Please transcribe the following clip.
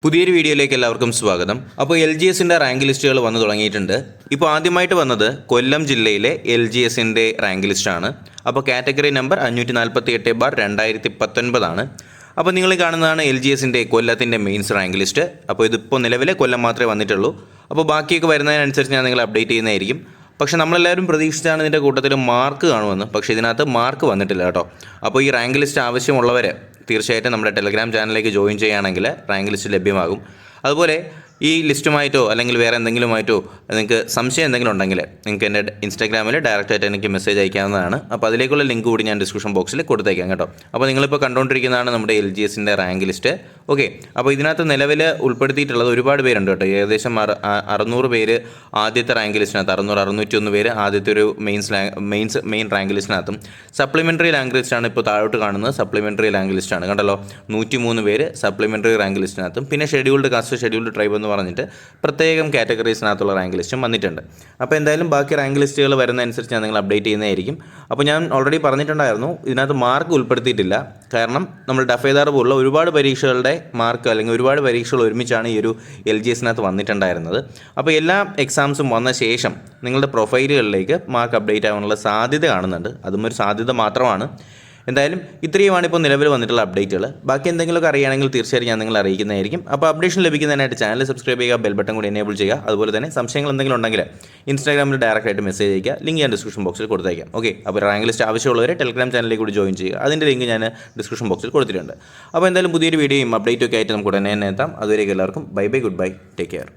പുതിയൊരു വീഡിയോയിലേക്ക് എല്ലാവർക്കും സ്വാഗതം. അപ്പോൾ LGSന്റെ റാങ്ക് ലിസ്റ്റുകൾ വന്നു തുടങ്ങിയിട്ടുണ്ട്. ഇപ്പോൾ ആദ്യമായിട്ട് വന്നത് കൊല്ലം ജില്ലയിലെ LGSന്റെ റാങ്ക് ലിസ്റ്റാണ്. അപ്പോൾ കാറ്റഗറി നമ്പർ 548/2019 ആണ്. അപ്പോൾ നിങ്ങൾ കാണുന്നതാണ് LGSന്റെ കൊല്ലത്തിൻ്റെ മെയിൻസ് റാങ്ക് ലിസ്റ്റ്. അപ്പോൾ ഇതിപ്പോൾ നിലവിലെ കൊല്ലം മാത്രമേ വന്നിട്ടുള്ളൂ. അപ്പോൾ ബാക്കിയൊക്കെ വരുന്നതിനനുസരിച്ച് ഞാൻ നിങ്ങൾ അപ്ഡേറ്റ് ചെയ്യുന്നതായിരിക്കും. പക്ഷേ നമ്മളെല്ലാവരും പ്രതീക്ഷിച്ചാണ് ഇതിൻ്റെ കൂട്ടത്തിൽ മാർക്ക് കാണുമെന്ന്. പക്ഷേ ഇതിനകത്ത് മാർക്ക് വന്നിട്ടില്ല കേട്ടോ. അപ്പോൾ ഈ റാങ്ക് ലിസ്റ്റ് ആവശ്യമുള്ളവർ തീർച്ചയായിട്ടും നമ്മുടെ ടെലഗ്രാം ചാനലിലേക്ക് ജോയിൻ ചെയ്യുകയാണെങ്കിൽ റാങ്ക് ലിസ്റ്റ് ലഭ്യമാകും. അതുപോലെ ഈ ലിസ്റ്റുമായിട്ടോ അല്ലെങ്കിൽ വേറെ എന്തെങ്കിലുമായിട്ടോ നിങ്ങൾക്ക് സംശയം എന്തെങ്കിലും ഉണ്ടെങ്കിൽ നിങ്ങൾക്ക് എൻ്റെ ഇൻസ്റ്റാഗ്രാമിൽ ഡയറക്റ്റായിട്ട് എനിക്ക് മെസ്സേജ് അയക്കാവുന്നതാണ്. അപ്പോൾ അതിലേക്കുള്ള ലിങ്ക് കൂടി ഞാൻ ഡിസ്ക്രിപ്ഷൻ ബോക്സിൽ കൊടുത്തേക്കാം കേട്ടോ. അപ്പോൾ നിങ്ങളിപ്പോൾ കണ്ടുകൊണ്ടിരിക്കുന്നതാണ് നമ്മുടെ LGSന്റെ റാങ്ക് ലിസ്റ്റ്. ഓക്കെ, അപ്പോൾ ഇതിനകത്ത് നിലവിൽ ഉൾപ്പെടുത്തിയിട്ടുള്ളത് ഒരുപാട് പേരുണ്ട് കേട്ടോ. ഏകദേശം 600 പേര് ആദ്യത്തെ റാങ്ക് ലിസ്റ്റിനകത്ത്, 601 പേര് ആദ്യത്തെ ഒരു മെയിൻ റാങ്ക് ലിസ്റ്റിനകത്തും സപ്ലിമെൻ്ററി റാങ്ക് ലിസ്റ്റാണ് ഇപ്പോൾ താഴോട്ട് കാണുന്നത്. സപ്ലിമെൻ്ററി റാങ്ക് ലിസ്റ്റാണ് കണ്ടല്ലോ. 103 പേര് സപ്ലിമെൻ്ററി റാങ്ക് ലിസ്റ്റിനകത്തും പിന്നെ ഷെഡ്യൂൾഡ് കാസ്റ്റ്, ഷെഡ്യൂൾഡ് ട്രൈബ് എന്ന് പറഞ്ഞിട്ട് പ്രത്യേകം കാറ്റഗറീസിനകത്തുള്ള റാങ്ക് ലിസ്റ്റും വന്നിട്ടുണ്ട്. അപ്പോൾ എന്തായാലും ബാക്കി റാങ്ക് ലിസ്റ്റുകൾ വരുന്നതനുസരിച്ച് ഞാൻ നിങ്ങൾ അപ്ഡേറ്റ് ചെയ്യുന്നതായിരിക്കും. അപ്പോൾ ഞാൻ ഓൾറെഡി പറഞ്ഞിട്ടുണ്ടായിരുന്നു ഇതിനകത്ത് മാർക്ക് ഉൾപ്പെടുത്തിയിട്ടില്ല. കാരണം നമ്മൾ ഡഫേദാർ പോലുള്ള ഒരുപാട് പരീക്ഷകളുടെ മാർക്ക് അല്ലെങ്കിൽ ഒരുപാട് പരീക്ഷകൾ ഒരുമിച്ചാണ് ഈ ഒരു LGSനകത്ത് വന്നിട്ടുണ്ടായിരുന്നത്. അപ്പോൾ എല്ലാ എക്സാംസും വന്ന ശേഷം നിങ്ങളുടെ പ്രൊഫൈലുകളിലേക്ക് മാർക്ക് അപ്ഡേറ്റ് ആവാനുള്ള സാധ്യത കാണുന്നുണ്ട്. അതും ഒരു സാധ്യത മാത്രമാണ്. എന്തായാലും ഇത്രയുമാണ് ഇപ്പോൾ നിലവിൽ വന്നിട്ടുള്ള അപ്ഡേറ്റുകൾ. ബാക്കി എന്തെങ്കിലുമൊക്കെ അറിയുകയാണെങ്കിൽ തീർച്ചയായും ഞാൻ നിങ്ങളെ അറിയിക്കുന്നതായിരിക്കും. അപ്പോൾ അപ്ഡേഷൻ ലഭിക്കുന്നതിനായിട്ട് ചാനൽ സബ്സ്ക്രൈബ് ചെയ്യുക, ബെൽ ബട്ടൺ കൂടി എനേബിൾ ചെയ്യുക. അതുപോലെ തന്നെ സംശയങ്ങൾ എന്തെങ്കിലും ഉണ്ടെങ്കിൽ ഇൻസ്റ്റാഗ്രാമിൽ ഡയറക്റ്റായിട്ട് മെസ്സേജ് അയക്കുക. ലിങ്ക് ഞാൻ ഡിസ്ക്രിപ്ഷൻ ബോക്സിൽ കൊടുത്തേക്കാം. ഓക്കെ, അപ്പോൾ റാങ്ക് ലിസ്റ്റ് ആവശ്യമുള്ളവരെ ടെലഗ്രാം ചാനലിലേക്ക് കൂടി ജോയിൻ ചെയ്യുക. അതിൻ്റെ ലിങ്ക് ഞാൻ ഡിസ്ക്രിപ്ഷൻ ബോക്സിൽ കൊടുത്തിട്ടുണ്ട്. അപ്പോൾ എന്തായാലും പുതിയൊരു വീഡിയോയും അപ്ഡേറ്റൊക്കെ ആയിട്ട് നമുക്ക് ഉടനെ തന്നെ എത്താം. അതുവരേക്കും എല്ലാവർക്കും bye bye, good bye, take care.